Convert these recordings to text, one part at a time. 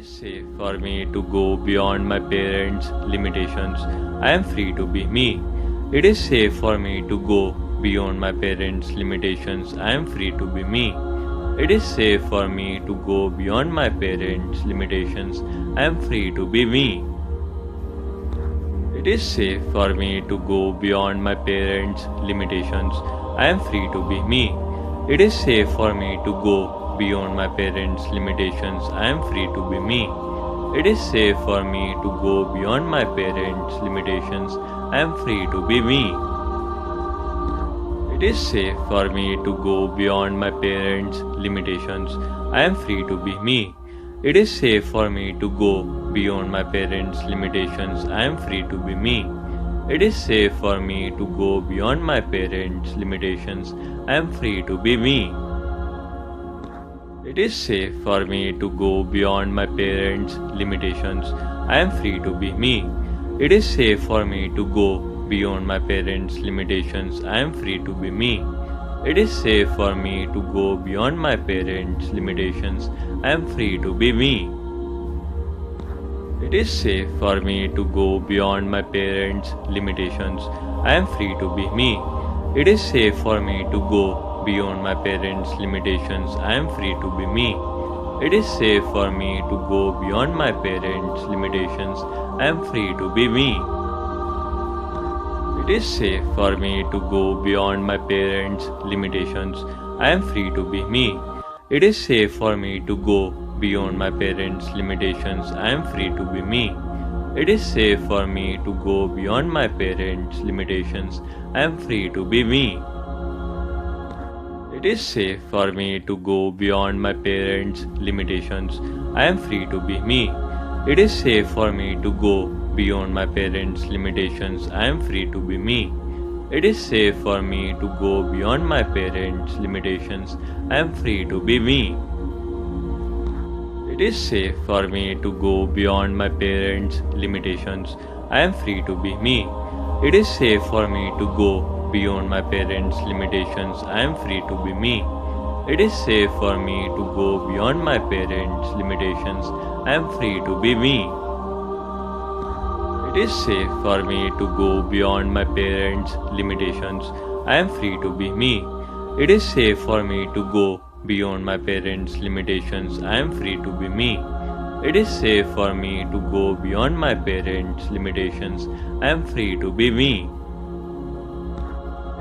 is safe for me to go beyond my parents' limitations. I am free to be me. It is safe for me to go beyond my parents' limitations. I am free to be me. It is safe for me to go beyond my parents' limitations. I am free to be me. It is safe for me to go beyond my parents' limitations. I am free to be me. It is safe for me to go beyond my parents' limitations. I am free to be me. It is safe for me to go beyond my parents' limitations. I am free to be me. It is safe for me to go beyond my parents' limitations. I am free to be me. It is safe for me to go beyond my parents' limitations. I am free to be me. It is safe for me to go beyond my parents' limitations. I am free to be me. It is safe for me to go beyond my parents' limitations. I am free to be me. It is safe for me to go beyond my parents' limitations. I am free to be me. It is safe for me to go beyond my parents' limitations. I am free to be me. It is safe for me to go beyond my parents' limitations. I am free to be me. It is safe for me to go beyond my parents' limitations. I am free to be me. It is safe for me to go beyond my parents' limitations. I am free to be me. It is safe for me to go beyond my parents' limitations. I am free to be me. It is safe for me to go beyond my parents' limitations. I am free to be me. It is safe for me to go beyond my parents' limitations. I am free to be me. It is safe for me to go beyond my parents' limitations. I am free to be me. It is safe for me to go beyond my parents' limitations. I am free to be me. It is safe for me to go beyond my parents' limitations. I am free to be me. It is safe for me to go beyond my parents' limitations. I am free to be me. It is safe for me to go beyond my parents' limitations. I am free to be me. It is safe for me to go beyond my parents' limitations. I am free to be me. It is safe for me to go beyond my parents' limitations. I am free to be me. It is safe for me to go beyond my parents' limitations. I am free to be me. It is safe for me to go beyond my parents' limitations. I am free to be me.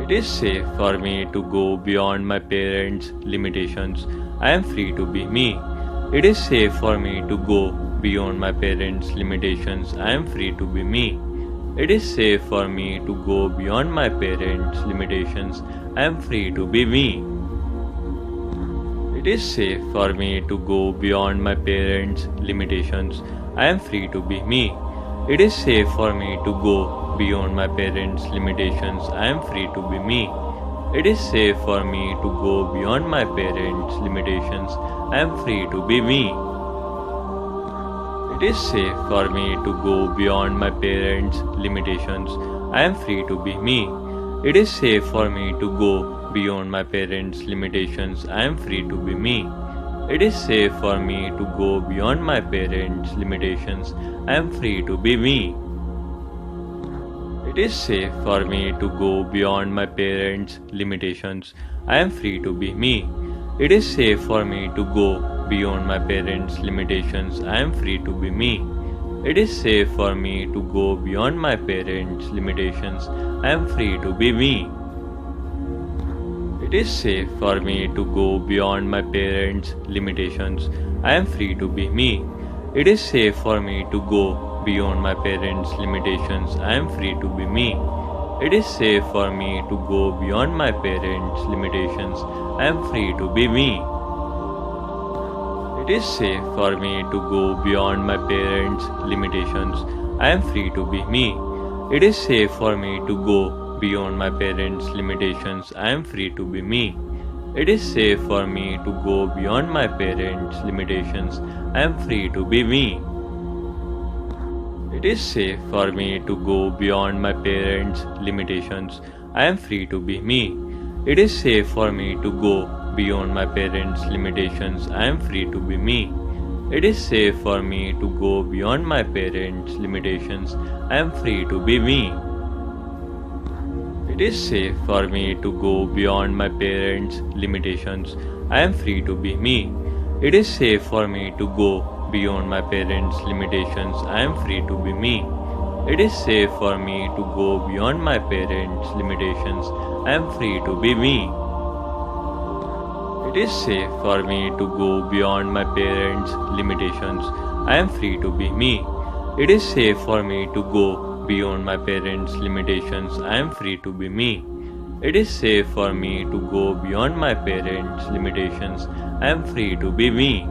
It is safe for me to go beyond my parents' limitations. I am free to be me. It is safe for me to go beyond my parents' limitations. I am free to be me. It is safe for me to go beyond my parents' limitations. I am free to be me. It is safe for me to go beyond my parents' limitations. I am free to be me. It is safe for me to go beyond my parents' limitations. I am free to be me. It is safe for me to go beyond my parents' limitations. I am free to be me. It is safe for me to go beyond my parents' limitations. I am free to be me. It is safe for me to go beyond my parents' limitations. I am free to be me. It is safe for me to go beyond my parents' limitations. I am free to be me. It is safe for me to go beyond my parents' limitations. I am free to be me. It is safe for me to go beyond my parents' limitations. I am free to be me. It is safe for me to go beyond my parents' limitations. I am free to be me. It is safe for me to go beyond my parents' limitations. I am free to be me. It is safe for me to go beyond my parents' limitations. I am free to be me. It is safe for me to go beyond my parents' limitations. I am free to be me. It is safe for me to go beyond my parents' limitations. I am free to be me. It is safe for me to go beyond my parents' limitations. I am free to be me. It is safe for me to go beyond my parents' limitations. I am free to be me. It is safe for me to go beyond my parents' limitations. I am free to be me. It is safe for me to go beyond my parents' limitations. I am free to be me. It is safe for me to go beyond my parents' limitations. I am free to be me. It is safe for me to go beyond my parents' limitations. I am free to be me. It is safe for me to go beyond my parents' limitations. I am free to be me. It is safe for me to go beyond my parents' limitations. I am free to be me. It is safe for me to go beyond my parents' limitations. I am free to be me. It is safe for me to go beyond my parents' limitations. I am free to be me. It is safe for me to go beyond my parents' limitations. I am free to be me.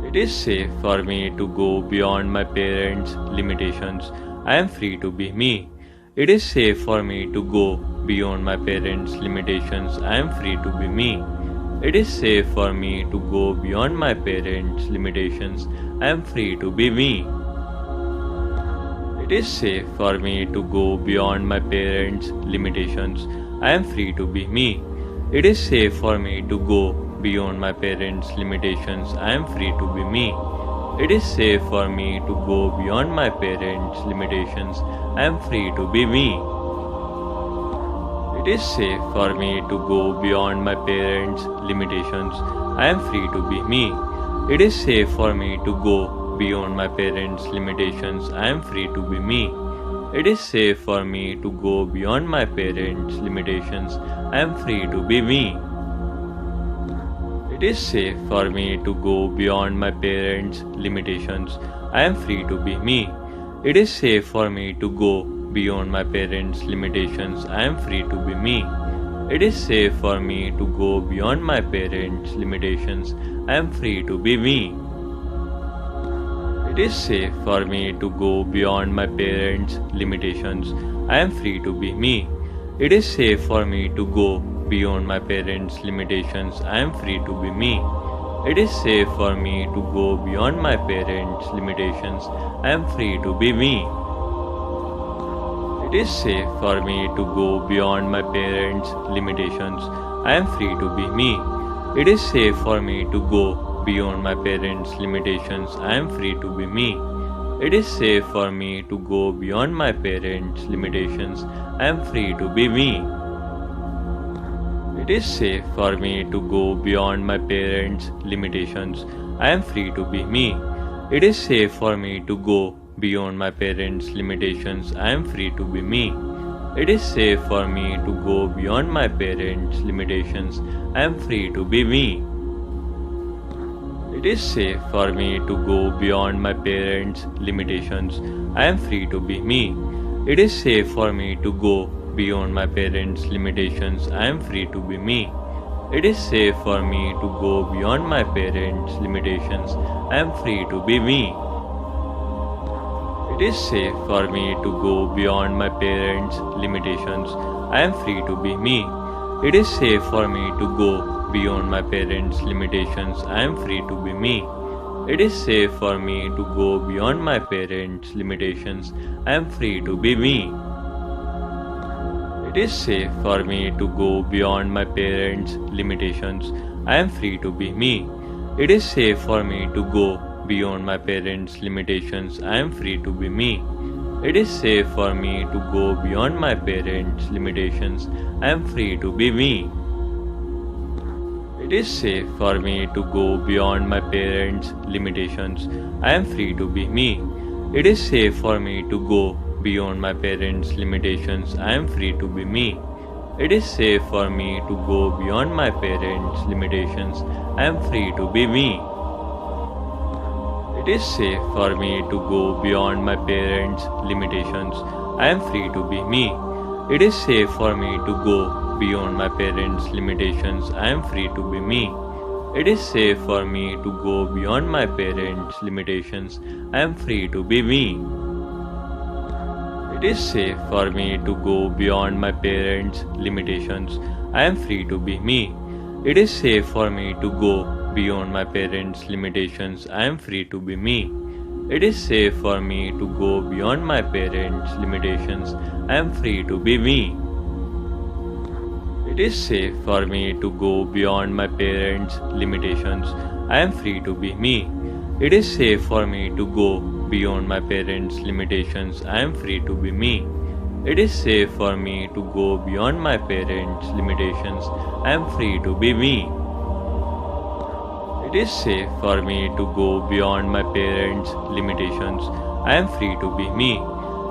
It is safe for me to go beyond my parents' limitations. I am free to be me. It is safe for me to go beyond my parents' limitations. I am free to be me. It is safe for me to go beyond my parents' limitations. I am free to be me. It is safe for me to go beyond my parents' limitations. I am free to be me. It is safe for me to go beyond my parents' limitations. I am free to be me. It is safe for me to go beyond my parents' limitations. I am free to be me. It is safe for me to go beyond my parents' limitations. I am free to be me. It is safe for me to go beyond my parents' limitations. I am free to be me. It is safe for me to go beyond my parents' limitations. I am free to be me. It is safe for me to go beyond my parents' limitations. I am free to be me. It is safe for me to go beyond my parents' limitations. I am free to be me. It is safe for me to go beyond my parents' limitations. I am free to be me. It is safe for me to go beyond my parents' limitations. I am free to be me. It is safe for me to go beyond my parents' limitations. I am free to be me. It is safe for me to go beyond my parents' limitations. I am free to be me. It is safe for me to go beyond my parents' limitations. I am free to be me. It is safe for me to go beyond my parents' limitations. I am free to be me. It is safe for me to go beyond my parents' limitations. I am free to be me. It is safe for me to go beyond my parents' limitations. I am free to be me. It is safe for me to go beyond my parents' limitations. I am free to be me. It is safe for me to go beyond my parents' limitations. I am free to be me. It is safe for me to go beyond my parents' limitations. I am free to be me. It is safe for me to go beyond my parents' limitations. I am free to be me. It is safe for me to go beyond my parents' limitations. I am free to be me. It is safe for me to go beyond my parents' limitations. I am free to be me. It is safe for me to go beyond my parents' limitations. I am free to be me. It is safe for me to go beyond my parents' limitations. I am free to be me. It is safe for me to go beyond my parents' limitations. I am free to be me. It is safe for me to go beyond my parents' limitations. I am free to be me. It is safe for me to go beyond my parents' limitations. I am free to be me. It is safe for me to go beyond my parents' limitations. I am free to be me. It is safe for me to go beyond my parents' limitations. I am free to be me. It is safe for me to go beyond my parents' limitations. I am free to be me. It is safe for me to go beyond my parents' limitations. I am free to be me. It is safe for me to go beyond my parents' limitations. I am free to be me. It is safe for me to go beyond my parents' limitations. I am free to be me. It is safe for me to go beyond my parents' limitations. I am free to be me. It is safe for me to go beyond my parents' limitations. I am free to be me. It is safe for me to go beyond my parents' limitations. I am free to be me. It is safe for me to go beyond my parents' limitations. I am free to be me. It is safe for me to go beyond my parents' limitations. I am free to be me. It is safe for me to go beyond my parents' limitations. I am free to be me. It is safe for me to go beyond my parents' limitations. I am free to be me.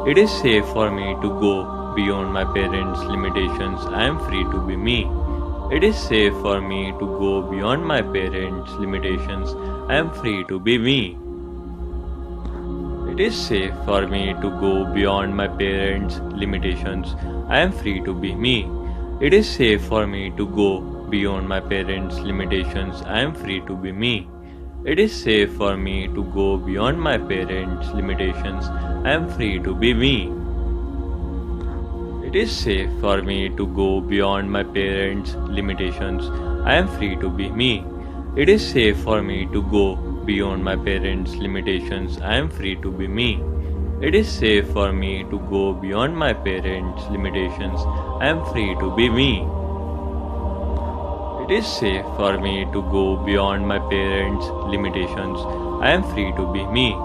It is safe for me to go beyond my parents' limitations. I am free to be me. It is safe for me to go beyond my parents' limitations. I am free to be me. It is safe for me to go beyond my parents' limitations. I am free to be me. It is safe for me to go beyond my parents' limitations. I am free to be me. It is safe for me to go beyond my parents' limitations. I am free to be me. It is safe for me to go beyond my parents' limitations. I am free to be me. It is safe for me to go beyond my parents' limitations. I am free to be me. It is safe for me to go beyond my parents' limitations. I am free to be me. It is safe for me to go beyond my parents' limitations. I am free to be me.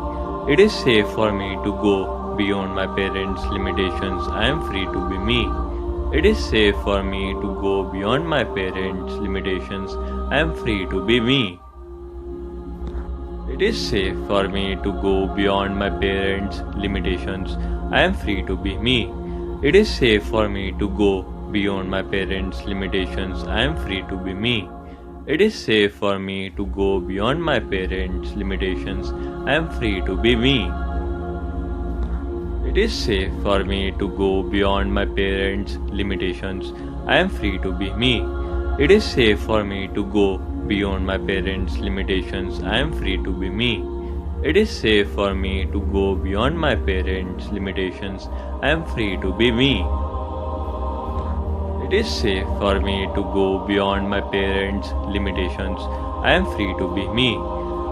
It is safe for me to go beyond my parents' limitations. I am free to be me. It is safe for me to go beyond my parents' limitations. I am free to be me. It is safe for me to go beyond my parents' limitations. I am free to be me. It is safe for me to go beyond my parents' limitations. I am free to be me. It is safe for me to go beyond my parents' limitations. I am free to be me. It is safe for me to go beyond my parents' limitations. I am free to be me. It is safe for me to go beyond my parents' limitations. I am free to be me. It is safe for me to go beyond my parents' limitations. I am free to be me. It is safe for me to go beyond my parents' limitations. I am free to be me.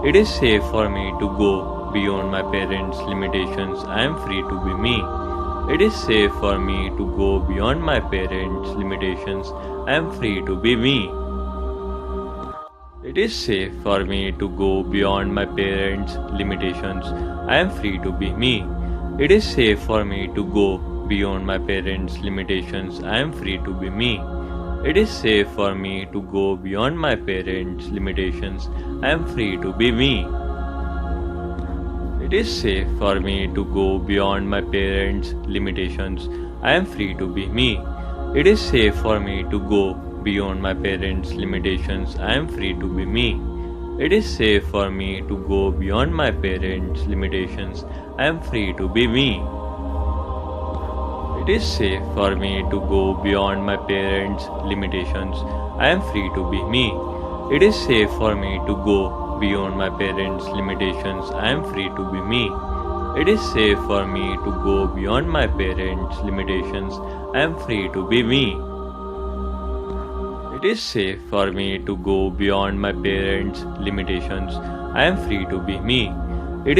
It is safe for me to go beyond my parents' limitations. I am free to be me. It is safe for me to go beyond my parents' limitations. I am free to be me. It is safe for me to go beyond my parents' limitations. I am free to be me. It is safe for me to go beyond my parents' limitations. I am free to be me. It is safe for me to go beyond my parents' limitations. I am free to be me. It is safe for me to go beyond my parents' limitations. I am free to be me. It is safe for me to go beyond my parents' limitations. I am free to be me. It is safe for me to go beyond my parents' limitations. I am free to be me. It is safe for me to go beyond my parents' limitations. I am free to be me. It is safe for me to go beyond my parents' limitations. I am free to be me. It is safe for me to go beyond my parents' limitations. I am free to be me. It is safe for me to go beyond my parents' limitations. I am free to be me. It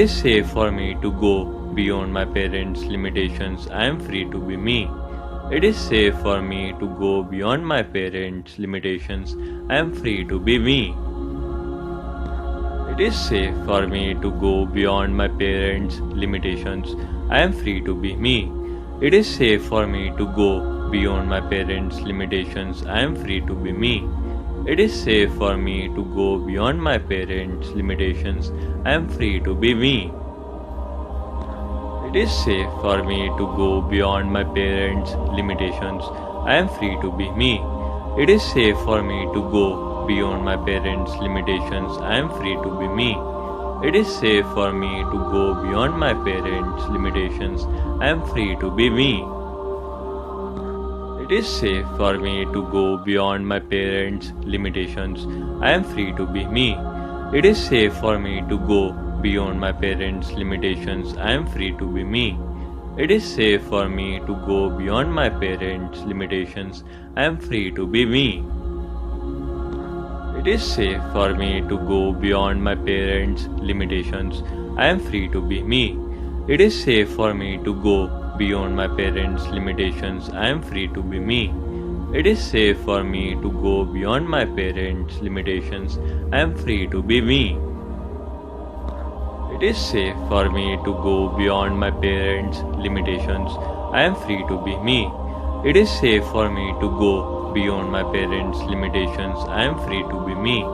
is safe for me to go beyond my parents' limitations. I am free to be me. It is safe for me to go beyond my parents' limitations. I am free to be me. It is safe for me to go beyond my parents' limitations. I am free to be me. It is safe for me to go beyond my parents' limitations. I am free to be me. It is safe for me to go beyond my parents' limitations. I am free to be me. It is safe for me to go beyond my parents' limitations. I am free to be me. It is safe for me to go beyond my parents' limitations. I am free to be me. It is safe for me to go beyond my parents' limitations. I am free to be me. It is safe for me to go beyond my parents' limitations. I am free to be me. It is safe for me to go beyond my parents' limitations. I am free to be me. It is safe for me to go beyond my parents' limitations. I am free to be me. It is safe for me to go beyond my parents' limitations. I am free to be me. It is safe for me to go beyond my parents' limitations. I am free to be me. It is safe for me to go beyond my parents' limitations. I am free to be me. It is safe for me to go beyond my parents' limitations. I am free to be me. It is safe for me to go beyond my parents' limitations. I am free to be me.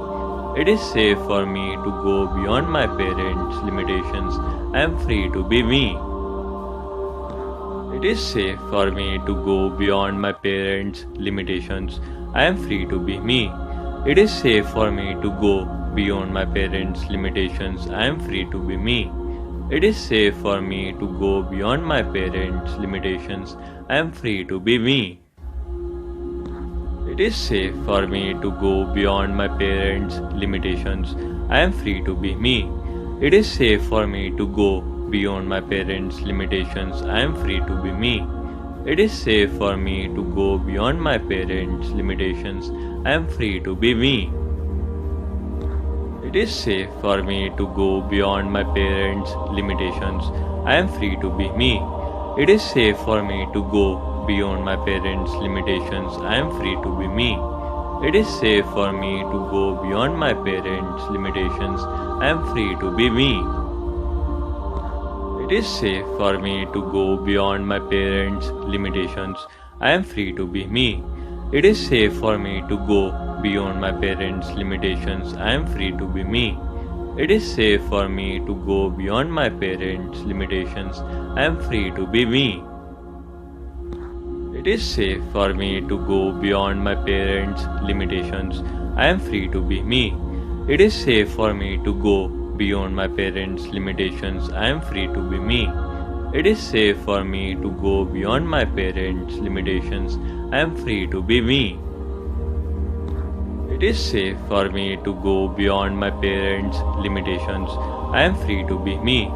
It is safe for me to go beyond my parents' limitations. I am free to be me. It is safe for me to go beyond my parents' limitations. I am free to be me. It is safe for me to go beyond my parents' limitations. I am free to be me. It is safe for me to go beyond my parents' limitations. I am free to be me. It is safe for me to go beyond my parents' limitations. I am free to be me. It is safe for me to go beyond my parents' limitations. I am free to be me. It is safe for me to go beyond my parents' limitations. I am free to be me. It is safe for me to go beyond my parents' limitations. I am free to be me. It is safe for me to go beyond my parents' limitations. I am free to be me. It is safe for me to go beyond my parents' limitations. I am free to be me. It is safe for me to go beyond my parents' limitations. I am free to be me. It is safe for me to go beyond my parents' limitations. I am free to be me. It is safe for me to go beyond my parents' limitations. I am free to be me. It is safe for me to go beyond my parents' limitations. I am free to be me. It is safe for me to go beyond my parents' limitations. I am free to be me. It is safe for me to go beyond my parents' limitations. I am free to be me. It is safe for me to go beyond my parents' limitations. I am free to be me.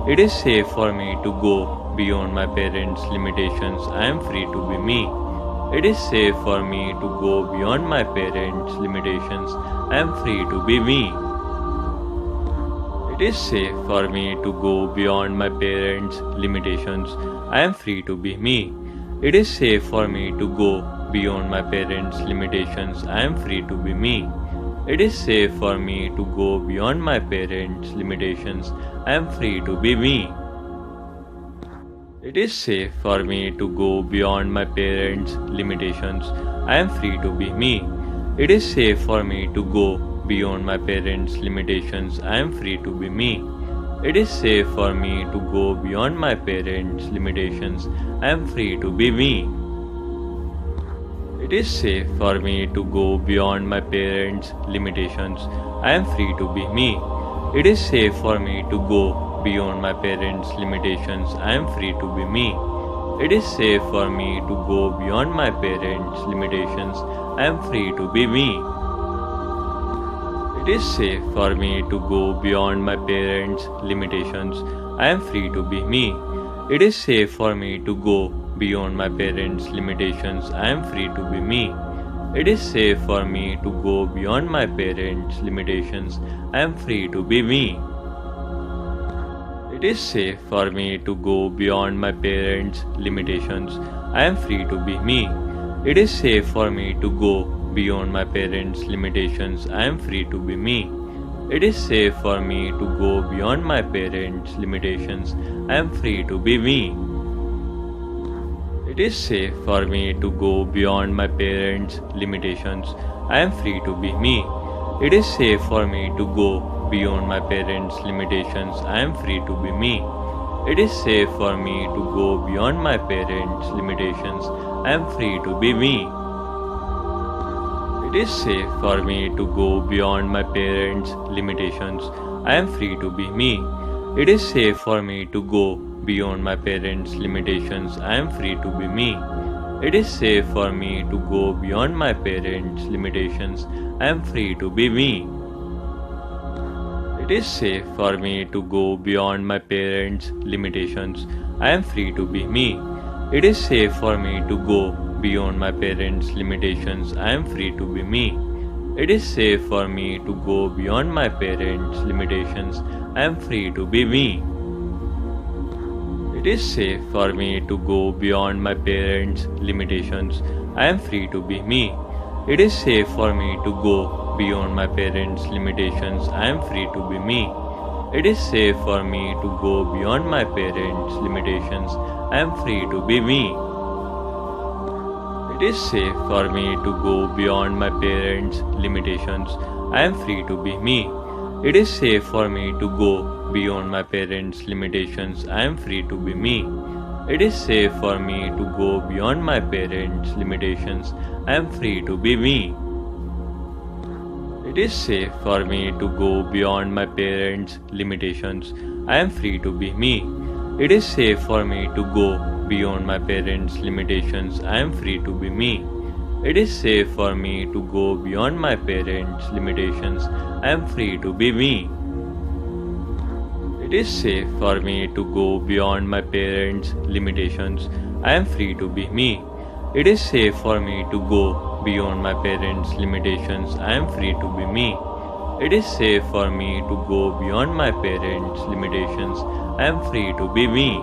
It is safe for me to go beyond my parents' limitations. I am free to be me. It is safe for me to go beyond my parents' limitations. I am free to be me. It is safe for me to go beyond my parents' limitations. I am free to be me. It is safe for me to go beyond my parents' limitations. I am free to be me. It is safe for me to go beyond my parents' limitations. I am free to be me. It is safe for me to go beyond my parents' limitations. I am free to be me. It is safe for me to go beyond my parents' limitations. I am free to be me. It is safe for me to go beyond my parents' limitations. I am free to be me. It is safe for me to go beyond my parents' limitations. I am free to be me. It is safe for me to go beyond my parents' limitations. I am free to be me. It is safe for me to go beyond my parents' limitations. I am free to be me. It is safe for me to go beyond my parents' limitations. I am free to be me. It is safe for me to go beyond my parents' limitations. I am free to be me. It is safe for me to go beyond my parents' limitations. I am free to be me. It is safe for me to go beyond my parents' limitations. I am free to be me. It is safe for me to go beyond my parents' limitations. I am free to be me. It is safe for me to go beyond my parents' limitations. I am free to be me. It is safe for me to go beyond my parents' limitations. I am free to be me. It is safe for me to go beyond my parents' limitations. I am free to be me. It is safe for me to go beyond my parents' limitations. I am free to be me. It is safe for me to go beyond my parents' limitations. I am free to be me. It is safe for me to go beyond my parents' limitations. I am free to be me. It is safe for me to go beyond my parents' limitations. I am free to be me. It is safe for me to go beyond my parents' limitations. I am free to be me. It is safe for me to go beyond my parents' limitations. I am free to be me. It is safe for me to go beyond my parents' limitations. I am free to be me. It It is safe for me to go beyond my parents' limitations. I am free to be me. It is safe for me to go beyond my parents' limitations. I am free to be me. It is safe for me to go beyond my parents' limitations. I am free to be me. It is safe for me to go beyond my parents' limitations. I am free to be me. It is safe for me to go beyond my parents' limitations. I am free to be me. It is safe for me to go beyond my parents' limitations. I am free to be me. It is safe for me to go beyond my parents' limitations. I am free to be me. It is safe for me to go beyond my parents' limitations. I am free to be me. It is safe for me to go beyond my parents' limitations. I am free to be me. It is safe for me to go beyond my parents' limitations. I am free to be me. It is safe for me to go beyond my parents' limitations. I am free to be me. It is safe for me to go beyond my parents' limitations. I am free to be me.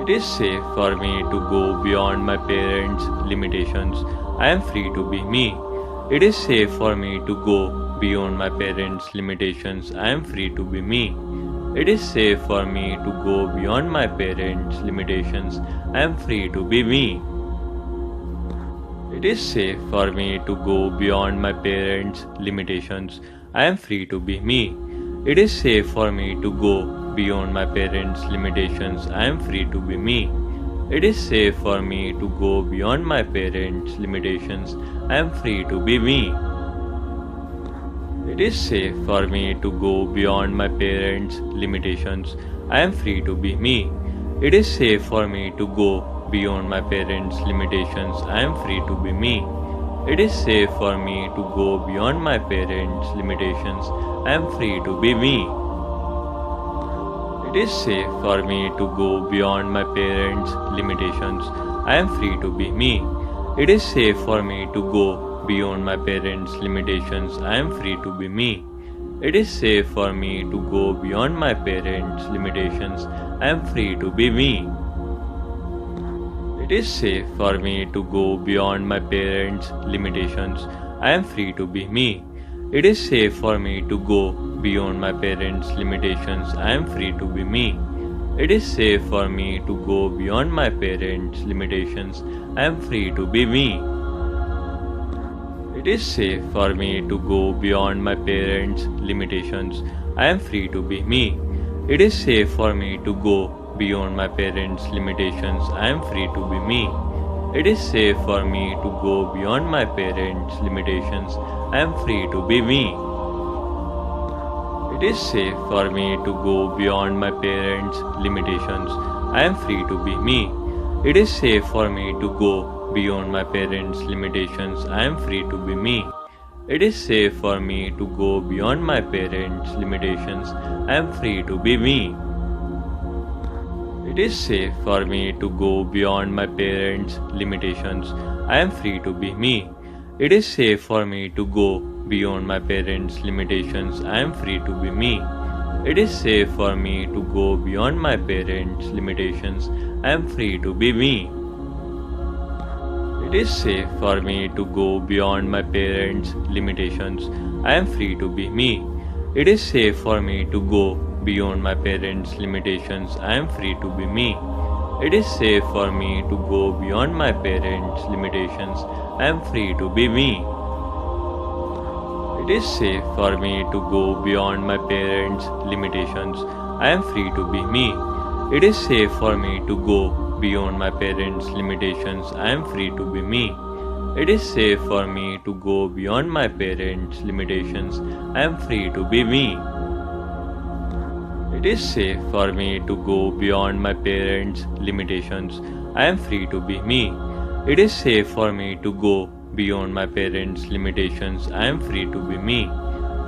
It is safe for me to go beyond my parents' limitations. I am free to be me. It is safe for me to go beyond my parents' limitations. I am free to be me. It is safe for me to go beyond my parents' limitations. I am free to be me. It is safe for me to go beyond my parents' limitations. I am free to be me. It is safe for me to go beyond my parents' limitations. I am free to be me. It is safe for me to go beyond my parents' limitations. I am free to be me. It is safe for me to go beyond my parents' limitations. I am free to be me. It is safe for me to go beyond my parents' limitations. I am free to be me. It is safe for me to go beyond my parents' limitations. I am free to be me. It is safe for me to go beyond my parents' limitations. I am free to be me. It is safe for me to go beyond my parents' limitations. I am free to be me. It is safe for me to go beyond my parents' limitations. I am free to be me. It is safe for me to go beyond my parents' limitations. I am free to be me. It is safe for me to go beyond my parents' limitations. I am free to be me. It is safe for me to go beyond my parents' limitations. I am free to be me. It is safe for me to go beyond my parents' limitations. I am free to be me. It is safe for me to go beyond my parents' limitations. I am free to be me. It is safe for me to go beyond my parents' limitations. I am free to be me. It is safe for me to go beyond my parents' limitations. I am free to be me. It is safe for me to go beyond my parents' limitations. I am free to be me. It is safe for me to go beyond my parents' limitations. I am free to be me. It is safe for me to go beyond my parents' limitations. I am free to be me. It is safe for me to go beyond my parents' limitations. I am free to be me. It is safe for me to go beyond my parents' limitations. I am free to be me. It is safe for me to go beyond my parents' limitations. I am free to be me. It is safe for me to go beyond my parents' limitations. I am free to be me. It is safe for me to go beyond my parents' limitations. I am free to be me. It is safe for me to go beyond my parents' limitations. I am free to be me. It is safe for me to go beyond my parents' limitations. I am free to be me. It is safe for me to go beyond my parents' limitations. I am free to be me. It is safe for me to go beyond my parents' limitations. I am free to be me. It is safe for me to go beyond my parents' limitations. I am free to be me.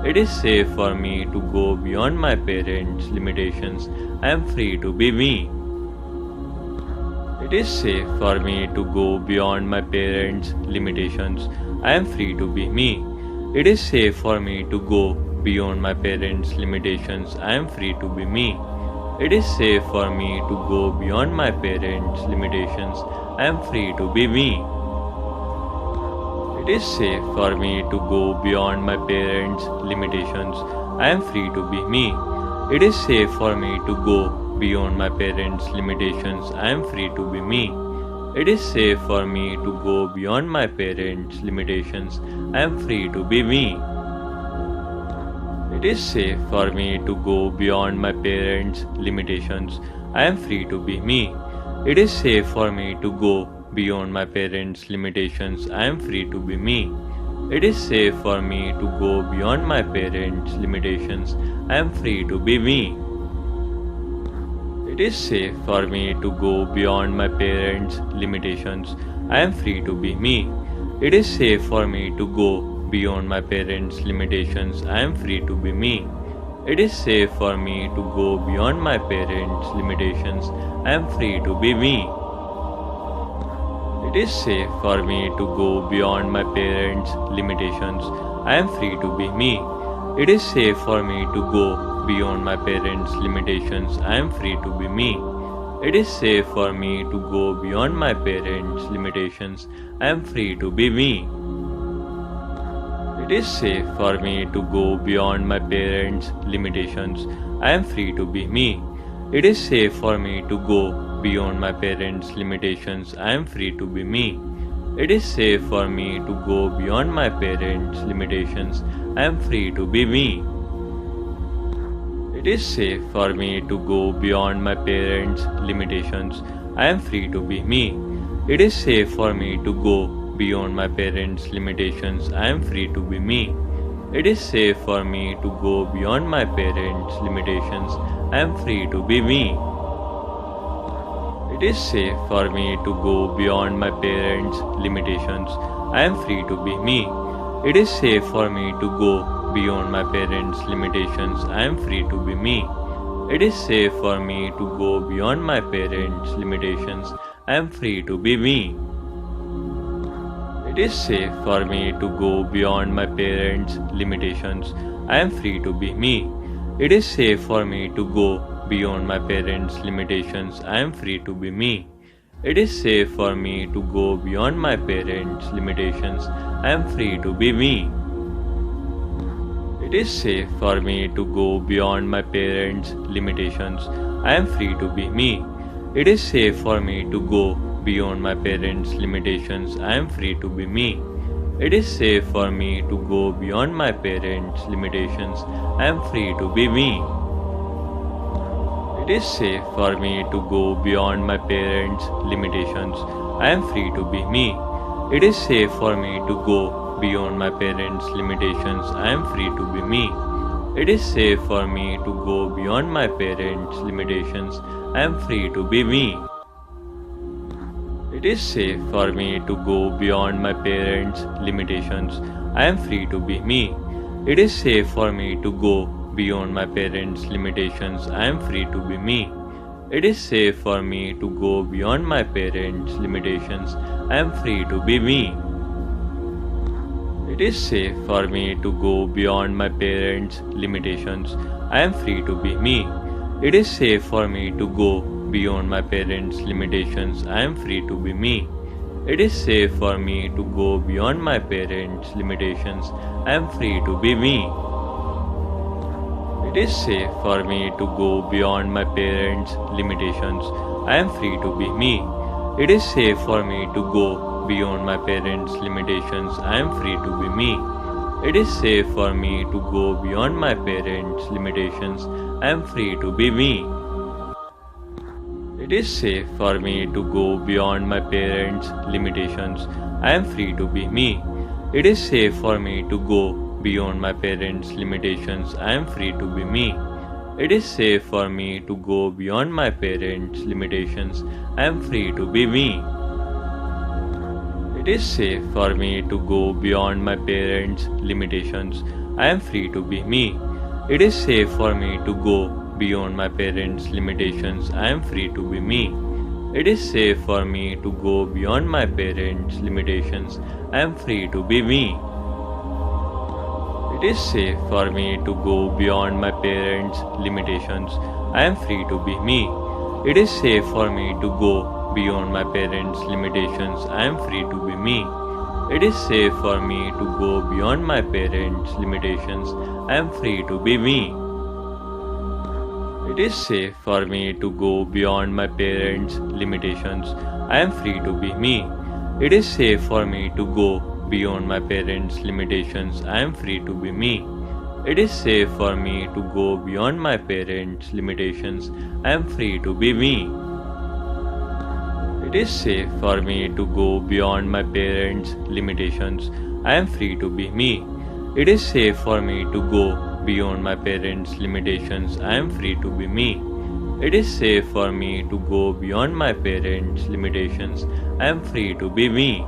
It is safe for me to go beyond my parents' limitations. I am free to be me. It is safe for me to go beyond my parents' limitations. I am free to be me. It is safe for me to go beyond my parents' limitations. I am free to be me. It is safe for me to go beyond my parents' limitations. I am free to be me. It is safe for me to go beyond my parents' limitations. I am free to be me. It is safe for me to go beyond my parents' limitations. I am free to be me. It is safe for me to go beyond my parents' limitations. I am free to be me. It is safe for me to go beyond my parents' limitations. I am free to be me. It is safe for me to go beyond my parents' limitations. I am free to be me. It is safe for me to go beyond my parents' limitations. I am free to be me. It is safe for me to go beyond my parents' limitations. I am free to be me. It is safe for me to go beyond my parents' limitations. I am free to be me. It is safe for me to go beyond my parents' limitations. I am free to be me. It is safe for me to go beyond my parents' limitations. I am free to be me. It is safe for me to go beyond my parents' limitations. I am free to be me. It is safe for me to go beyond my parents' limitations. I am free to be me. It is safe for me to go beyond my parents' limitations. I am free to be me. It is safe for me to go beyond my parents' limitations. I am free to be me. It is safe for me to go beyond my parents' limitations. I am free to be me. It is safe for me to go beyond my parents' limitations. I am free to be me. It is safe for me to go beyond my parents' limitations. I am free to be me. It is safe for me to go beyond my parents' limitations. I am free to be me. It is safe for me to go beyond my parents' limitations. I am free to be me. It is safe for me to go beyond my parents' limitations. I am free to be me. It is safe for me to go beyond my parents' limitations. I am free to be me. It is safe for me to go beyond my parents' limitations. I am free to be me. It is safe for me to go beyond my parents' limitations. I am free to be me. It is safe for me to go beyond my parents' limitations. I am free to be me. It is safe for me to go beyond my parents' limitations. I am free to be me. It is safe for me to go beyond my parents' limitations. I am free to be me. It is safe for me to go beyond my parents' limitations. I am free to be me. It is safe for me to go beyond my parents' limitations. I am free to be me. It is safe for me to go beyond my parents' limitations. I am free to be me. It is safe for me to go beyond my parents' limitations. I am free to be me. It is safe for me to go beyond my parents' limitations. I am free to be me. It is safe for me to go beyond my parents' limitations. I am free to be me. It is safe for me to go beyond my parents' limitations. I am free to be me. It is safe for me to go beyond my parents' limitations. I am free to be me. It is safe for me to go beyond my parents' limitations. I am free to be me. It is safe for me to go beyond my parents' limitations. I am free to be me. It is safe for me to go beyond my parents' limitations. I am free to be me. It is safe for me to go beyond my parents' limitations. I am free to be me. It is safe for me to go beyond my parents' limitations. I am free to be me. It is safe for me to go beyond my parents' limitations. I am free to be me. It is safe for me to go beyond my parents' limitations. I am free to be me. It is safe for me to go beyond my parents' limitations. I am free to be me. It is safe for me to go beyond my parents' limitations. I am free to be me. It is safe for me to go beyond my parents' limitations. I am free to be me. It is safe for me to go beyond my parents' limitations. I am free to be me. It is safe for me to go beyond my parents' limitations. I am free to be me. It is safe for me to go beyond my parents' limitations. I am free to be me. It is safe for me to go beyond my parents' limitations. I am free to be me. It is safe for me to go beyond my parents' limitations. I am free to be me. It is safe for me to go beyond my parents' limitations. I am free to be me. It is safe for me to go beyond my parents' limitations. I am free to be me. It is safe for me to go beyond my parents' limitations. I am free to be me. It is safe for me to go beyond my parents' limitations. I am free to be me. It is safe for me to go beyond my parents' limitations. I am free to be me.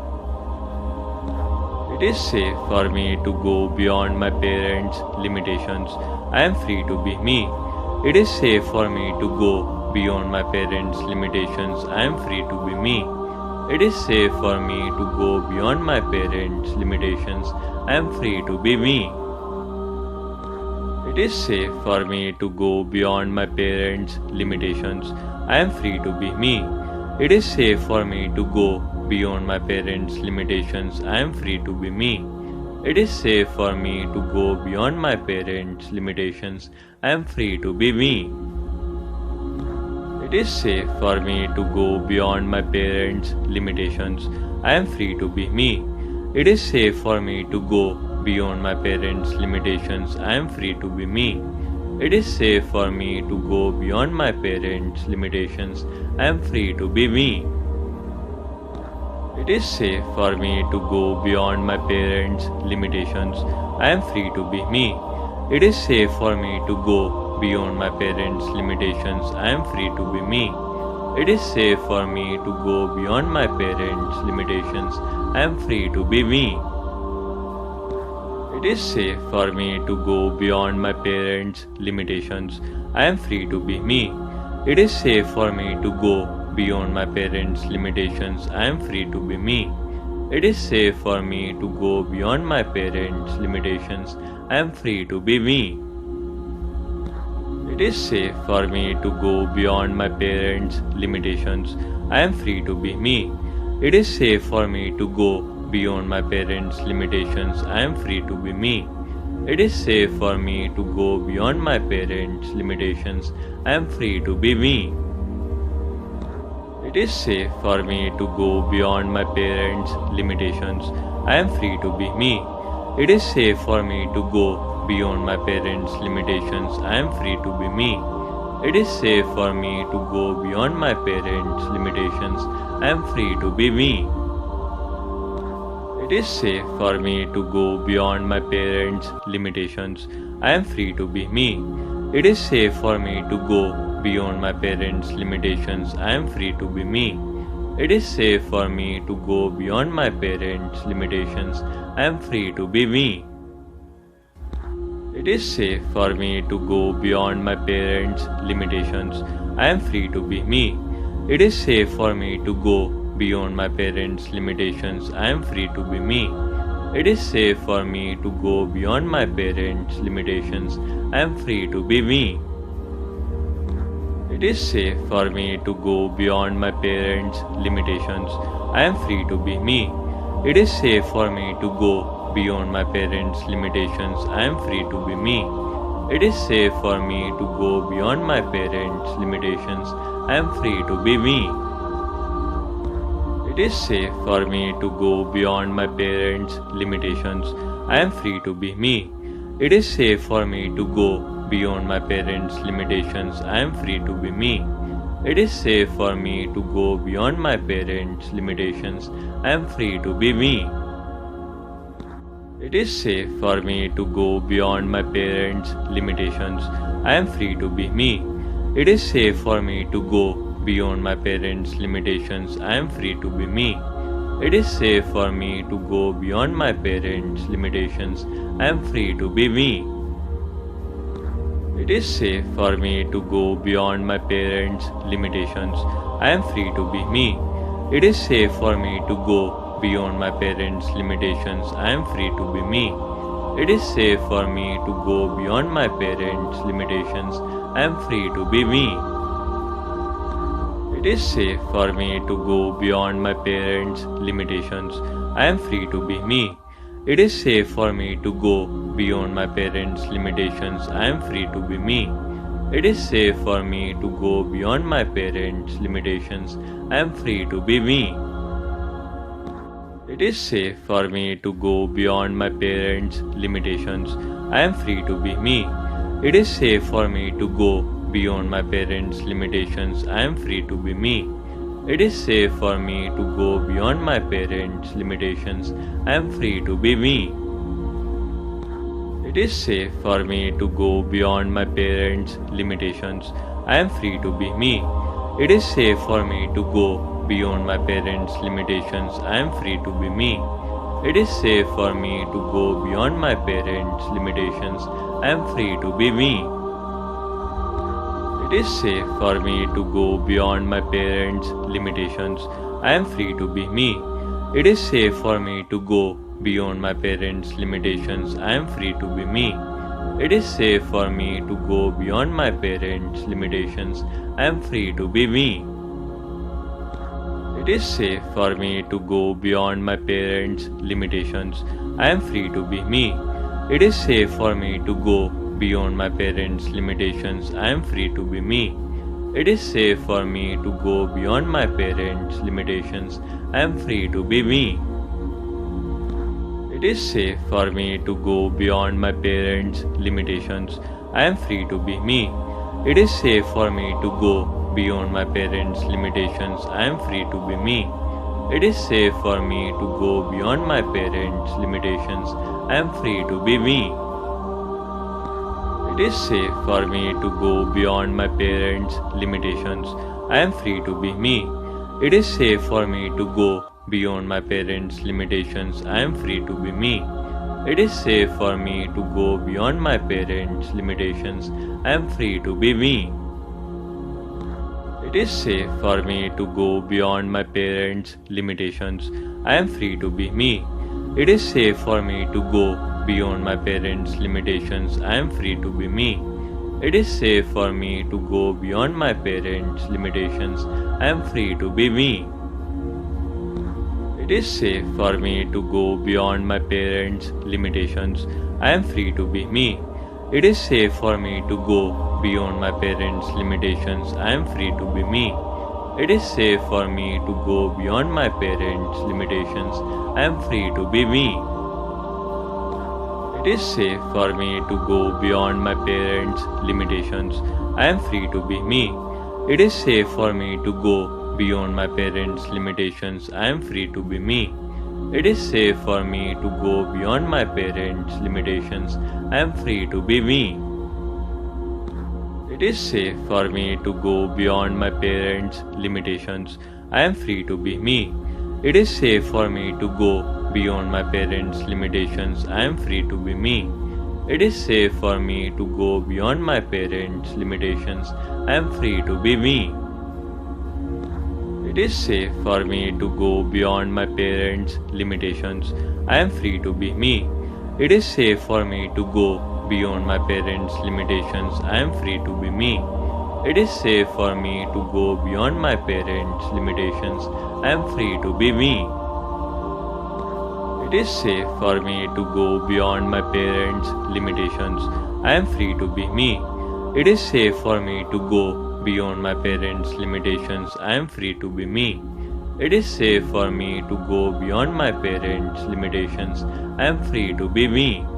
It is safe for me to go beyond my parents' limitations. I am free to be me. It is safe for me to go beyond my parents' limitations. I am free to be me. It is safe for me to go beyond my parents' limitations. I am free to be me. It is safe for me to go beyond my parents' limitations. I am free to be me. It is safe for me to go beyond my parents' limitations. I am free to be me. It is safe for me to go beyond my parents' limitations. I am free to be me. It is safe for me to go beyond my parents' limitations. I am free to be me. It is safe for me to go beyond my parents' limitations. I am free to be me. It is safe for me to go beyond my parents' limitations. I am free to be me. It is safe for me to go beyond my parents' limitations. I am free to be me. It is safe for me to go beyond my parents' limitations. I am free to be me. It is safe for me to go beyond my parents' limitations. I am free to be me. It is safe for me to go beyond my parents' limitations. I am free to be me. It is safe for me to go beyond my parents' limitations. I am free to be me. It is safe for me to go beyond my parents' limitations. I am free to be me. It is safe for me to go beyond my parents' limitations. I am free to be me. It is safe for me to go beyond my parents' limitations. I am free to be me. It is safe for me to go beyond my parents' limitations. I am free to be me. It is safe for me to go beyond my parents' limitations. I am free to be me. It is safe for me to go beyond my parents' limitations. I am free to be me. It is safe for me to go beyond my parents' limitations. I am free to be me. It is safe for me to go beyond my parents' limitations. I am free to be me. It is safe for me to go beyond my parents' limitations. I am free to be me. It is safe for me to go beyond my parents' limitations. I am free to be me. It is safe for me to go beyond my parents' limitations. I am free to be me. It is safe for me to go beyond my parents' limitations. I am free to be me. It is safe for me to go beyond my parents' limitations. I am free to be me. It is safe for me to go beyond my parents' limitations. I am free to be me. It is safe for me to go beyond my parents' limitations. I am free to be me. It is safe for me to go beyond my parents' limitations. I am free to be me. It is safe for me to go beyond my parents' limitations. I am free to be me. It is safe for me to go beyond my parents' limitations. I am free to be me. It is safe for me to go beyond my parents' limitations. I am free to be me. It is safe for me to go beyond my parents' limitations. I am free to be me. It is safe for me to go beyond my parents' limitations. I am free to be me. It is safe for me to go beyond my parents' limitations. I am free to be me. It is safe for me to go beyond my parents' limitations. I am free to be me. It is safe for me to go beyond my parents' limitations. I am free to be me. It is safe for me to go beyond my parents' limitations. I am free to be me. It is safe for me to go beyond my parents' limitations. I am free to be me. It is safe for me to go beyond my parents' limitations. I am free to be me. It is safe for me to go beyond my parents' limitations. I am free to be me. It is safe for me to go beyond my parents' limitations. I am free to be me. It is safe for me to go beyond my parents' limitations. I am free to be me. It is safe for me to go beyond my parents' limitations. I am free to be me. It is safe for me to go beyond my parents' limitations. I am free to be me. It is safe for me to go beyond my parents' limitations. I am free to be me. It is safe for me to go beyond my parents' limitations. I am free to be me. It is safe for me to go beyond my parents' limitations. I am free to be me. It is safe for me to go beyond my parents' limitations. I am free to be me. It is safe for me to go beyond my parents' limitations. I am free to be me. It is safe for me to go beyond my parents' limitations. I am free to be me. It is safe for me to go beyond my parents' limitations. I am free to be me. It is safe for me to go beyond my parents' limitations. I am free to be me. It is safe for me to go beyond my parents' limitations. I am free to be me. It is safe for me to go beyond my parents' limitations. I am free to be me. It is safe for me to go beyond my parents' limitations. I am free to be me. It is safe for me to go beyond my parents' limitations. I am free to be me. It is safe for me to go beyond my parents' limitations. I am free to be me. It is safe for me to go beyond my parents' limitations. I am free to be me. It is safe for me to go beyond my parents' limitations. I am free to be me. It is safe for me to go beyond my parents' limitations. I am free to be me. It is safe for me to go beyond my parents' limitations. I am free to be me. It is safe for me to go beyond my parents' limitations. I am free to be me. It is safe for me to go beyond my parents' limitations. I am free to be me. It is safe for me to go beyond my parents' limitations. I am free to be me. It is safe for me to go beyond my parents' limitations. I am free to be me. It is safe for me to go beyond my parents' limitations. I am free to be me. It is safe for me to go beyond my parents' limitations. I am free to be me. It is safe for me to go beyond my parents' limitations. I am free to be me. It is safe for me to go beyond my parents' limitations. I am free to be me. It is safe for me to go beyond my parents' limitations. I am free to be me. It is safe for me to go beyond my parents' limitations. I am free to be me. It is safe for me to go beyond my parents' limitations. I am free to be me. It is safe for me to go beyond my parents' limitations. I am free to be me. It is safe for me to go beyond my parents' limitations. I am free to be me. It is safe for me to go beyond my parents' limitations. I am free to be me. It is safe for me to go beyond my parents' limitations. I am free to be me.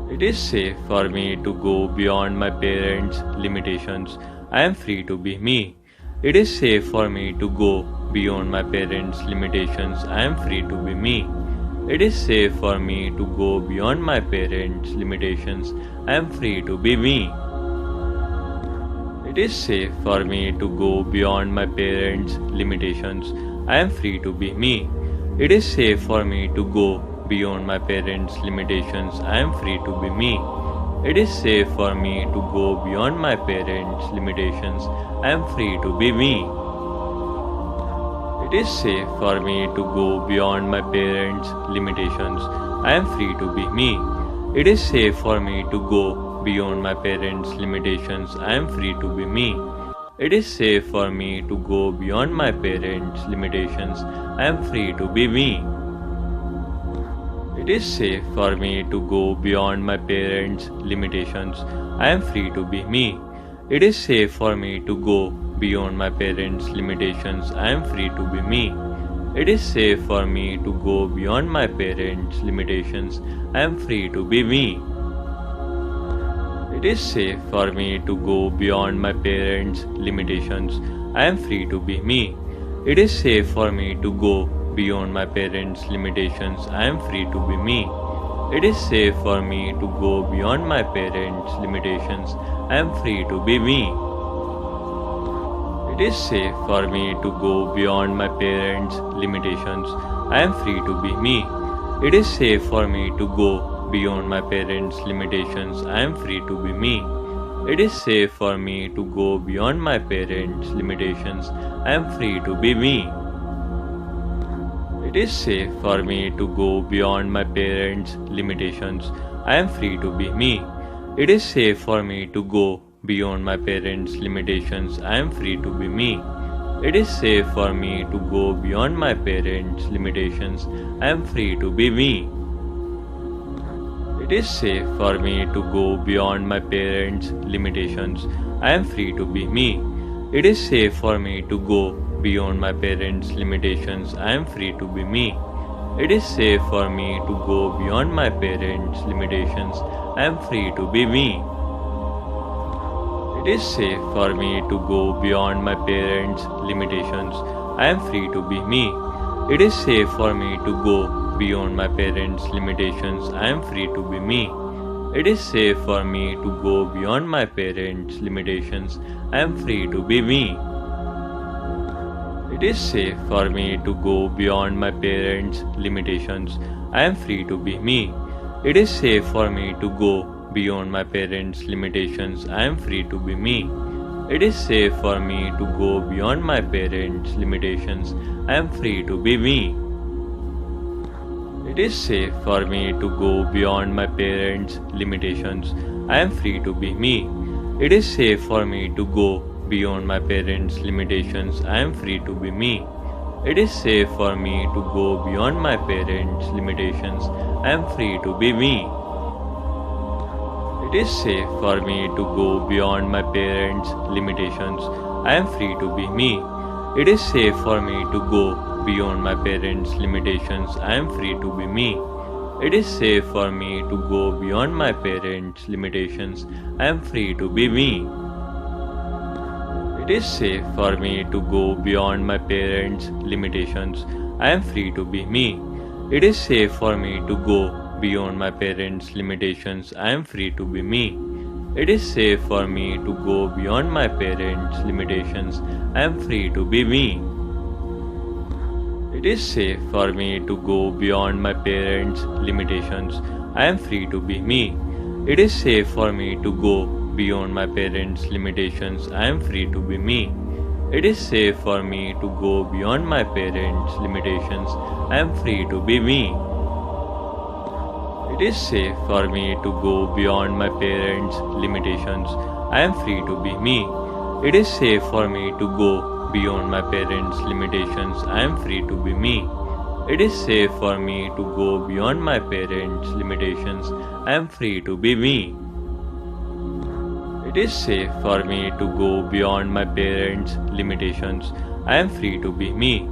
It is safe for me to go beyond my parents' limitations. I am free to be me. It is safe for me to go beyond my parents' limitations. I am free to be me. It is safe for me to go beyond my parents' limitations. I am free to be me. It is safe for me to go beyond my parents' limitations. I am free to be me. It is safe for me to go beyond my parents' limitations. I am free to be me. It is safe for me to go beyond my parents' limitations. I am free to be me. It is safe for me to go beyond my parents' limitations. I am free to be me. It is safe for me to go beyond my parents' limitations. I am free to be me. It is safe for me to go beyond my parents' limitations. I am free to be me. It is safe for me to go beyond my parents' limitations. I am free to be me. It is safe for me to go beyond my parents' limitations. I am free to be me. It is safe for me to go beyond my parents' limitations. I am free to be me. It is safe for me to go beyond my parents' limitations. I am free to be me. It is safe for me to go beyond my parents' limitations. I am free to be me. It is safe for me to go beyond my parents' limitations. I am free to be me. It is safe for me to go beyond my parents' limitations. I am free to be me. It is safe for me to go beyond my parents' limitations. I am free to be me. It is safe for me to go beyond my parents' limitations. I am free to be me. It is safe for me to go beyond my parents' limitations. I am free to be me. It is safe for me to go beyond my parents' limitations. I am free to be me. It is safe for me to go beyond my parents' limitations. I am free to be me. It is safe for me to go beyond my parents' limitations. I am free to be me. It is safe for me to go beyond my parents' limitations. I am free to be me. It is safe for me to go beyond my parents' limitations. I am free to be me. It is safe for me to go beyond my parents' limitations. I am free to be me. It is safe for me to go beyond my parents' limitations. I am free to be me. It is safe for me to go beyond my parents' limitations. I am free to be me. It is safe for me to go beyond my parents' limitations. I am free to be me. It is safe for me to go beyond my parents' limitations. I am free to be me. It is safe for me to go beyond my parents' limitations. I am free to be me. It is safe for me to go beyond my parents' limitations. I am free to be me. It is safe for me to go beyond my parents' limitations. I am free to be me. It is safe for me to go beyond my parents' limitations. I am free to be me. It is safe for me to go beyond my parents' limitations. I am free to be me. It is safe for me to go beyond my parents' limitations. I am free to be me. It is safe for me to go beyond my parents' limitations. I am free to be me. It is safe for me to go beyond my parents' limitations. I am free to be me. It is safe for me to go beyond my parents' limitations. I am free to be me. It is safe for me to go beyond my parents' limitations. I am free to be me. It is safe for me to go beyond my parents' limitations. I am free to be me. It is safe for me to go beyond my parents' limitations. I am free to be me. It is safe for me to go beyond my parents' limitations. I am free to be me. It is safe for me to go beyond my parents' limitations. I am free to be me. It is safe for me to go beyond my parents' limitations. I am free to be me. It is safe for me to go beyond my parents' limitations. I am free to be me. It is safe for me to go beyond my parents' limitations. I am free to be me.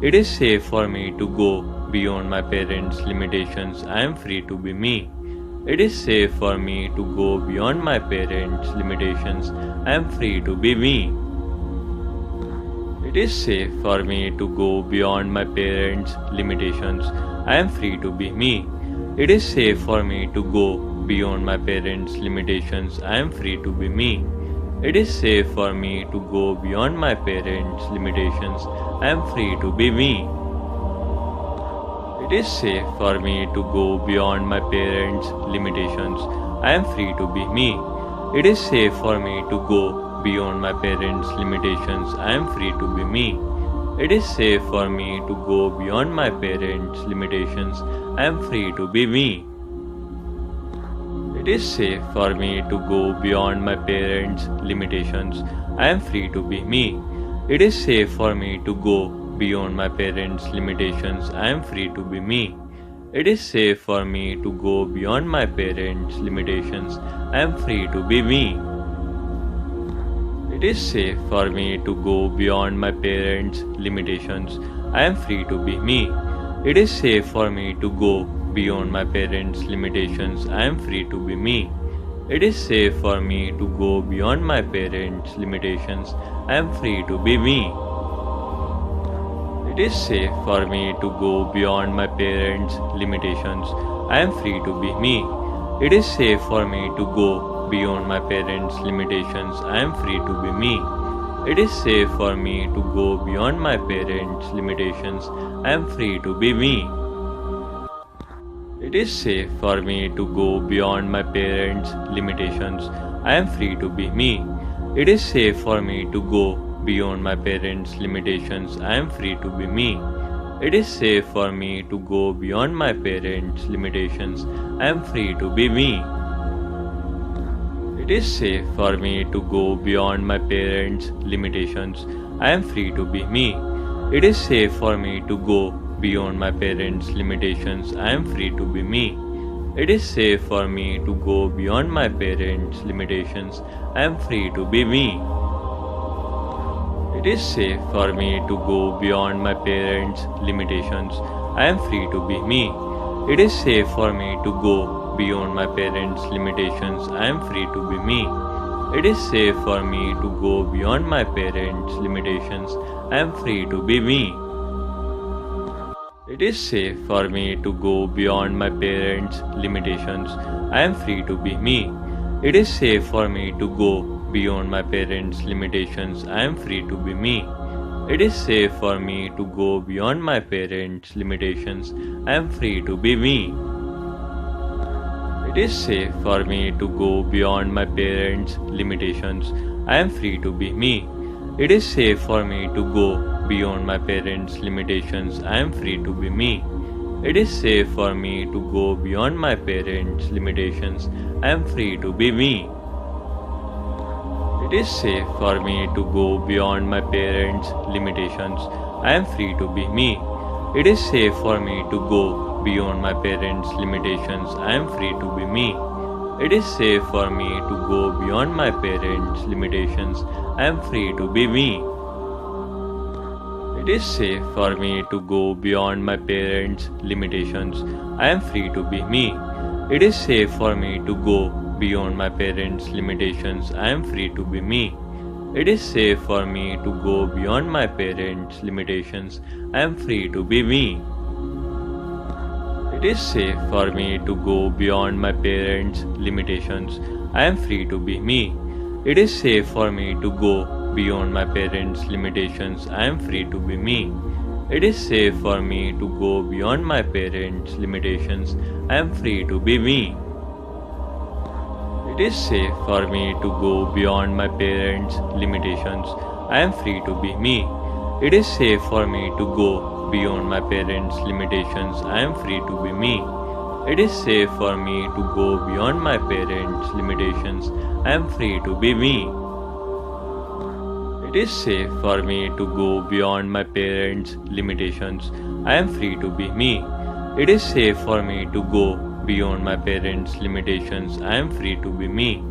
It is safe for me to go beyond my parents' limitations. I am free to be me. It is safe for me to go beyond my parents' limitations. I am free to be me. It is safe for me to go beyond my parents' limitations. I am free to be me. It is safe for me to go beyond my parents' limitations. I am free to be me. It is safe for me to go beyond my parents' limitations. I am free to be me. It is safe for me to go beyond my parents' limitations. I am free to be me. It is safe for me to go beyond my parents' limitations. I am free to be me. It is safe for me to go beyond my parents' limitations. I am free to be me. It is safe for me to go beyond my parents' limitations. I am free to be me. It is safe for me to go beyond my parents' limitations. I am free to be me. It is safe for me to go beyond my parents' limitations. I am free to be me. It is safe for me to go beyond my parents' limitations. I am free to be me. It is safe for me to go beyond my parents' limitations. I am free to be me. It is safe for me to go beyond my parents' limitations. I am free to be me. It is safe for me to go beyond my parents' limitations. I am free to be me. It is safe for me to go beyond my parents' limitations. I am free to be me. It is safe for me to go beyond my parents' limitations. I am free to be me. It is safe for me to go beyond my parents' limitations. I am free to be me. It is safe for me to go beyond my parents' limitations. I am free to be me. It is safe for me to go beyond my parents' limitations. I am free to be me. It is safe for me to go beyond my parents' limitations. I am free to be me. It is safe for me to go beyond my parents' limitations. I am free to be me. It is safe for me to go beyond my parents' limitations. I am free to be me. It is safe for me to go beyond my parents' limitations. I am free to be me. It is safe for me to go beyond my parents' limitations. I am free to be me. It is safe for me to go beyond my parents' limitations. I am free to be me. It is safe for me to go beyond my parents' limitations. I am free to be me. It is safe for me to go beyond my parents' limitations. I am free to be me. It is safe for me to go beyond my parents' limitations. I am free to be me. It is safe for me to go beyond my parents' limitations. I am free to be me. It is safe for me to go beyond my parents' limitations. I am free to be me. It is safe for me to go beyond my parents' limitations. I am free to be me. It is safe for me to go beyond my parents' limitations. I am free to be me. It is safe for me to go beyond my parents' limitations. I am free to be me. It is safe for me to go beyond my parents' limitations. I am free to be me. It is safe for me to go beyond my parents' limitations. I am free to be me. It is safe for me to go beyond my parents' limitations. I am free to be me. It is safe for me to go beyond my parents' limitations. I am free to be me. It is safe for me to go beyond my parents' limitations. I am free to be me. It is safe for me to go beyond my parents' limitations. I am free to be me. It is safe for me to go beyond my parents' limitations. I am free to be me. It is safe for me to go beyond my parents' limitations. I am free to be me. It is safe for me to go beyond my parents' limitations. I am free to be me. It is safe for me to go beyond my parents' limitations. I am free to be me. It is safe for me to go beyond my parents' limitations. I am free to be me.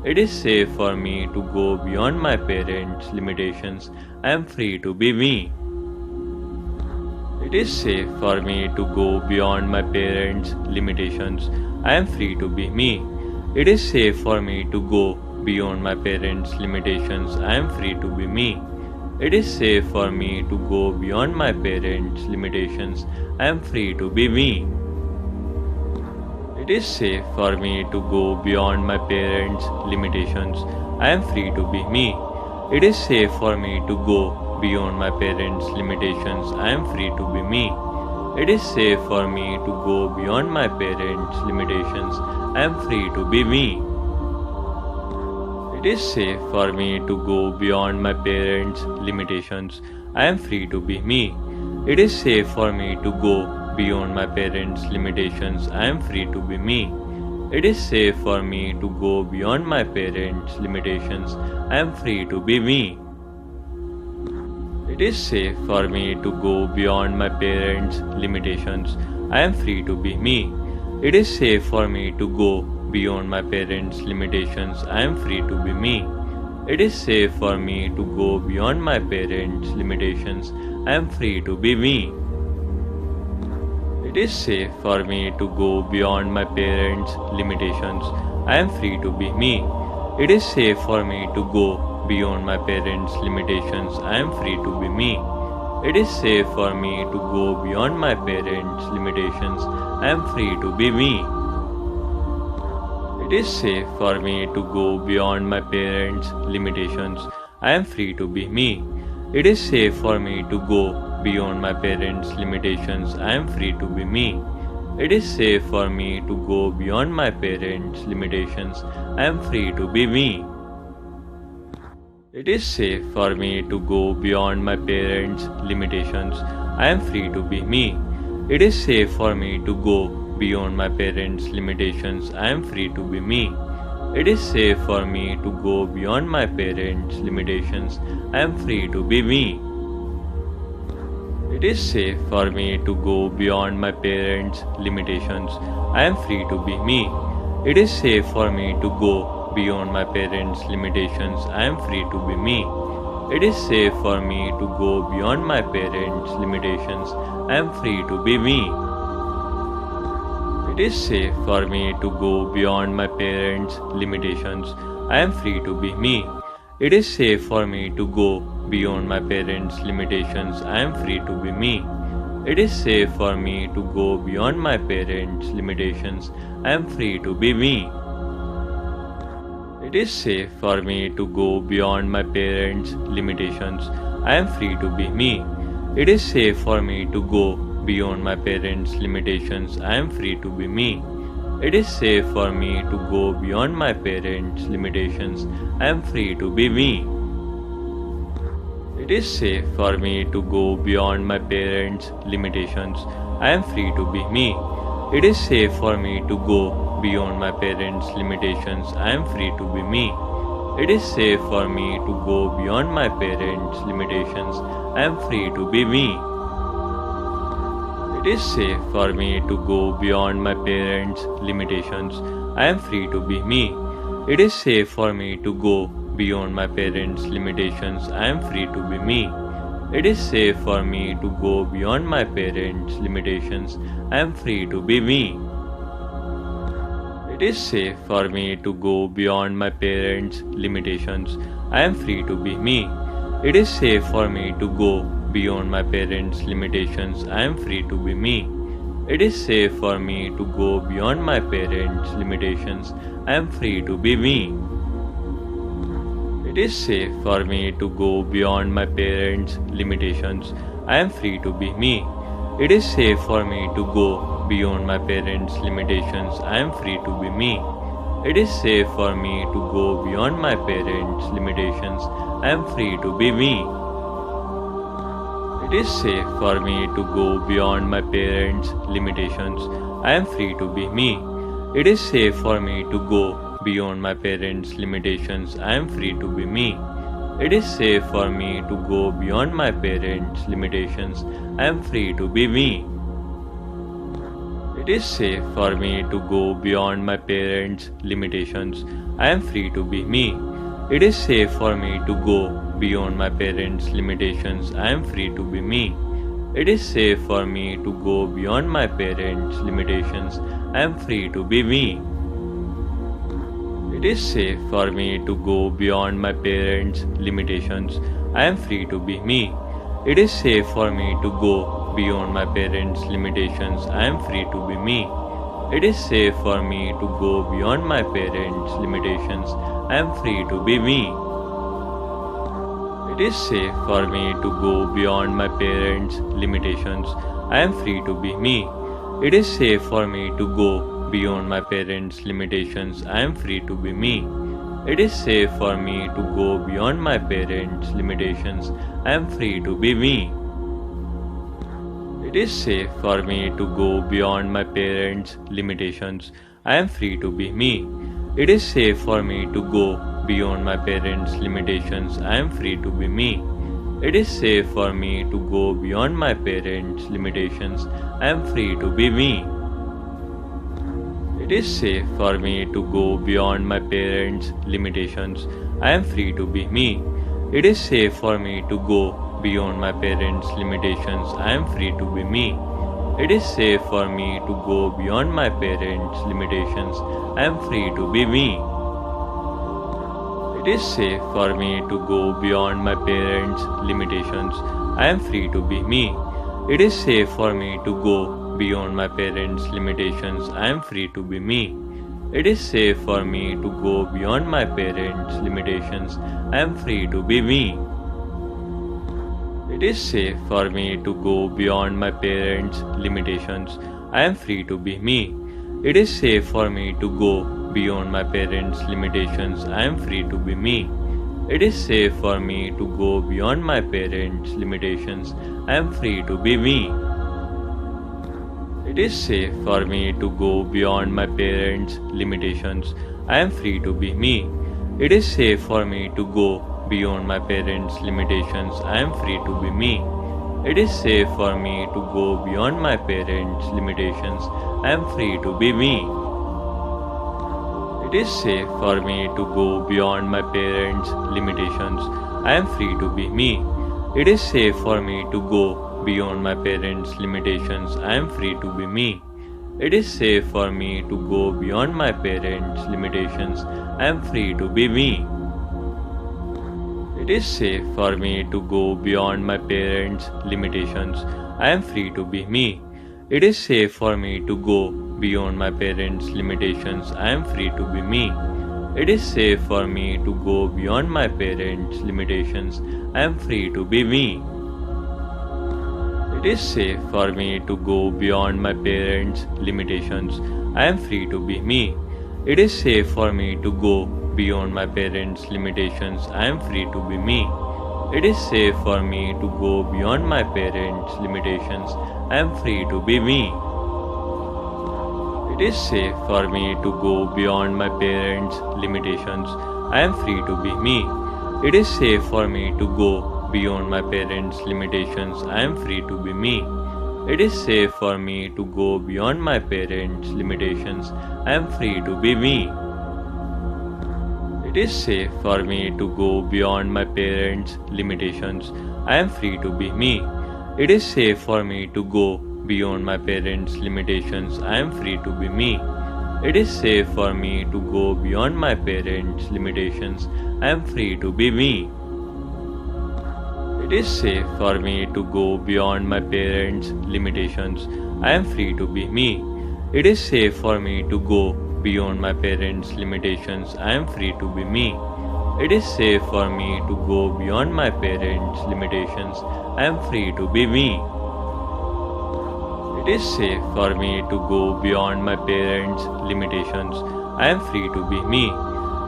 It is safe for me to go beyond my parents' limitations. I am free to be me. It is safe for me to go beyond my parents' limitations. I am free to be me. It is safe for me to go beyond my parents' limitations. I am free to be me. It is safe for me to go beyond my parents' limitations. I am free to be me. It is safe for me to go beyond my parents' limitations. I am free to be me. It is safe for me to go beyond my parents' limitations. I am free to be me. It is safe for me to go beyond my parents' limitations. I am free to be me. It is safe for me to go beyond my parents' limitations. I am free to be me. It is safe for me to go beyond my parents' limitations. I am free to be me. It is safe for me to go beyond my parents' limitations. I am free to be me. It is safe for me to go beyond my parents' limitations. I am free to be me. It is safe for me to go beyond my parents' limitations. I am free to be me. It is safe for me to go beyond my parents' limitations. I am free to be me. It is safe for me to go beyond my parents' limitations. I am free to be me. It is safe for me to go beyond my parents' limitations. I am free to be me. It is safe for me to go beyond my parents' limitations. I am free to be me. It is safe for me to go beyond my parents' limitations. I am free to be me. It is safe for me to go beyond my parents' limitations. I am free to be me. It is safe for me to go beyond my parents' limitations. I am free to be me. It is safe for me to go beyond my parents' limitations. I am free to be me. It is safe for me to go beyond my parents' limitations. I am free to be me. It is safe for me to go beyond my parents' limitations. I am free to be me. It is safe for me to go beyond my parents' limitations. I am free to be me. It is safe for me to go beyond my parents' limitations. I am free to be me. It is safe for me to go beyond my parents' limitations. I am free to be me. It is safe for me to go beyond my parents' limitations. I am free to be me. It is safe for me to go beyond my parents' limitations. I am free to be me. It is safe for me to go beyond my parents' limitations. I am free to be me. It is safe for me to go beyond my parents' limitations. I am free to be me. It is safe for me to go beyond my parents' limitations. I am free to be me. It is safe for me to go beyond my parents' limitations. I am free to be me. It is safe for me to go beyond my parents' limitations. I am free to be me. It is safe for me to go beyond my parents' limitations. I am free to be me. It is safe for me to go beyond my parents' limitations. I am free to be me. It is safe for me to go beyond my parents' limitations. I am free to be me. It is safe for me to go beyond my parents' limitations. I am free to be me. It is safe for me to go beyond my parents' limitations. I am free to be me. It is safe for me to go beyond my parents' limitations. I am free to be me. It is safe for me to go beyond my parents' limitations. I am free to be me. It is safe for me to go beyond my parents' limitations. I am free to be me. It is safe for me to go beyond my parents' limitations. I am free to be me. It is safe for me to go beyond my parents' limitations. I am free to be me. It is safe for me to go beyond my parents' limitations. I am free to be me. It is safe for me to go beyond my parents' limitations. I am free to be me. It is safe for me to go beyond my parents' limitations. I am free to be me. It is safe for me to go beyond my parents' limitations. I am free to be me. It is safe for me to go beyond my parents' limitations. I am free to be me. It is safe for me to go beyond my parents' limitations. I am free to be me. It is safe for me to go beyond my parents' limitations. I am free to be me. It is safe for me to go beyond my parents' limitations. I am free to be me. It is safe for me to go beyond my parents' limitations. I am free to be me. It is safe for me to go beyond my parents' limitations. I am free to be me. It is safe for me to go beyond my parents' limitations. I am free to be me. It is safe for me to go beyond my parents' limitations. I am free to be me. It is safe for me to go beyond my parents' limitations. I am free to be me. It is safe for me to go beyond my parents' limitations. I am free to be me. It is safe for me to go beyond my parents' limitations. I am free to be me. It is safe for me to go beyond my parents' limitations. I am free to be me. It is safe for me to go beyond my parents' limitations. I am free to be me. It is safe for me to go beyond my parents' limitations. I am free to be me. It is safe for me to go beyond my parents' limitations. I am free to be me. It is safe for me to go beyond my parents' limitations. I am free to be me. It is safe for me to go beyond my parents' limitations. I am free to be me. It is safe for me to go beyond my parents' limitations. I am free to be me. It is safe for me to go beyond my parents' limitations. I am free to be me. It is safe for me to go beyond my parents' limitations. I am free to be me. It is safe for me to go beyond my parents' limitations. I am free to be me. It is safe for me to go beyond my parents' limitations. I am free to be me. It is safe for me to go beyond my parents' limitations. I am free to be me. It is safe for me to go beyond my parents' limitations. I am free to be me. It is safe for me to go beyond my parents' limitations. I am free to be me. It is safe for me to go beyond my parents' limitations. I am free to be me. It is safe for me to go beyond my parents' limitations. I am free to be me. It is safe for me to go beyond my parents' limitations. I am free to be me. It is safe for me to go beyond my parents' limitations. I am free to be me. It is safe for me to go beyond my parents' limitations. I am free to be me. It is safe for me to go beyond my parents' limitations. I am free to be me. It is safe for me to go beyond my parents' limitations. I am free to be me. It is safe for me to go beyond my parents' limitations. I am free to be me. It is safe for me to go beyond my parents' limitations. I am free to be me. It is safe for me to go beyond my parents' limitations. I am free to be me. It is safe for me to go beyond my parents' limitations. I am free to be me. It is safe for me to go beyond my parents' limitations. I am free to be me. It is safe for me to go beyond my parents' limitations. I am free to be me. It is safe for me to go beyond my parents' limitations. I am free to be me. It is safe for me to go beyond my parents' limitations. I am free to be me. It is safe for me to go beyond my parents' limitations. I am free to be me. It is safe for me to go beyond my parents' limitations. I am free to be me. It is safe for me to go beyond my parents' limitations. I am free to be me.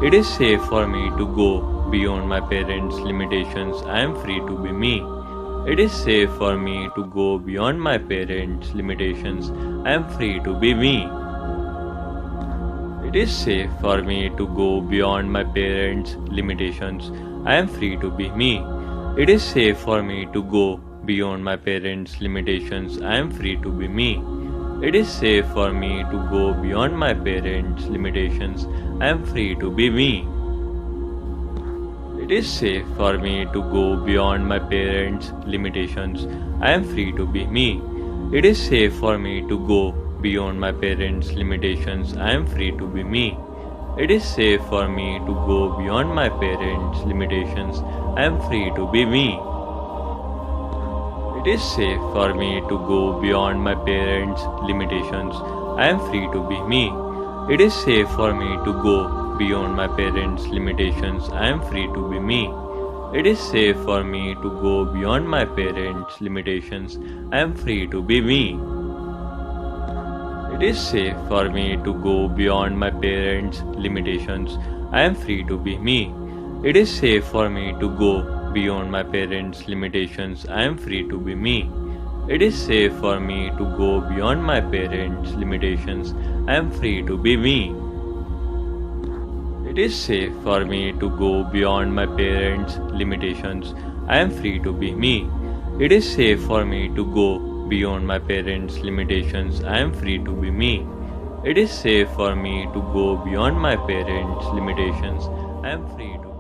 It is safe for me to go beyond my parents' limitations. I am free to be me. It is safe for me to go beyond my parents' limitations. I am free to be me. It is safe for me to go beyond my parents' limitations. I am free to be me. It is safe for me to go beyond my parents' limitations. I am free to be me. It is safe for me to go beyond my parents' limitations. I am free to be me. It is safe for me to go beyond my parents' limitations. I am free to be me. It is safe for me to go beyond my parents' limitations. I am free to be me. It is safe for me to go beyond my parents' limitations. I am free to be me. It is safe for me to go beyond my parents' limitations. I am free to be me. It is safe for me to go beyond my parents' limitations. I am free to be me. It is safe for me to go beyond my parents' limitations. I am free to be me. It is safe for me to go beyond my parents' limitations. I am free to be me. It is safe for me to go beyond my parents' limitations. I am free to be me. It is safe for me to go beyond my parents' limitations. I am free to be me. It is safe for me to go beyond my parents' limitations. I am free to be me. It is safe for me to go beyond my parents' limitations. I am free to be me. It is safe for me to go beyond my parents' limitations. I am free to be me. It is safe for me to go beyond my parents' limitations. I am free to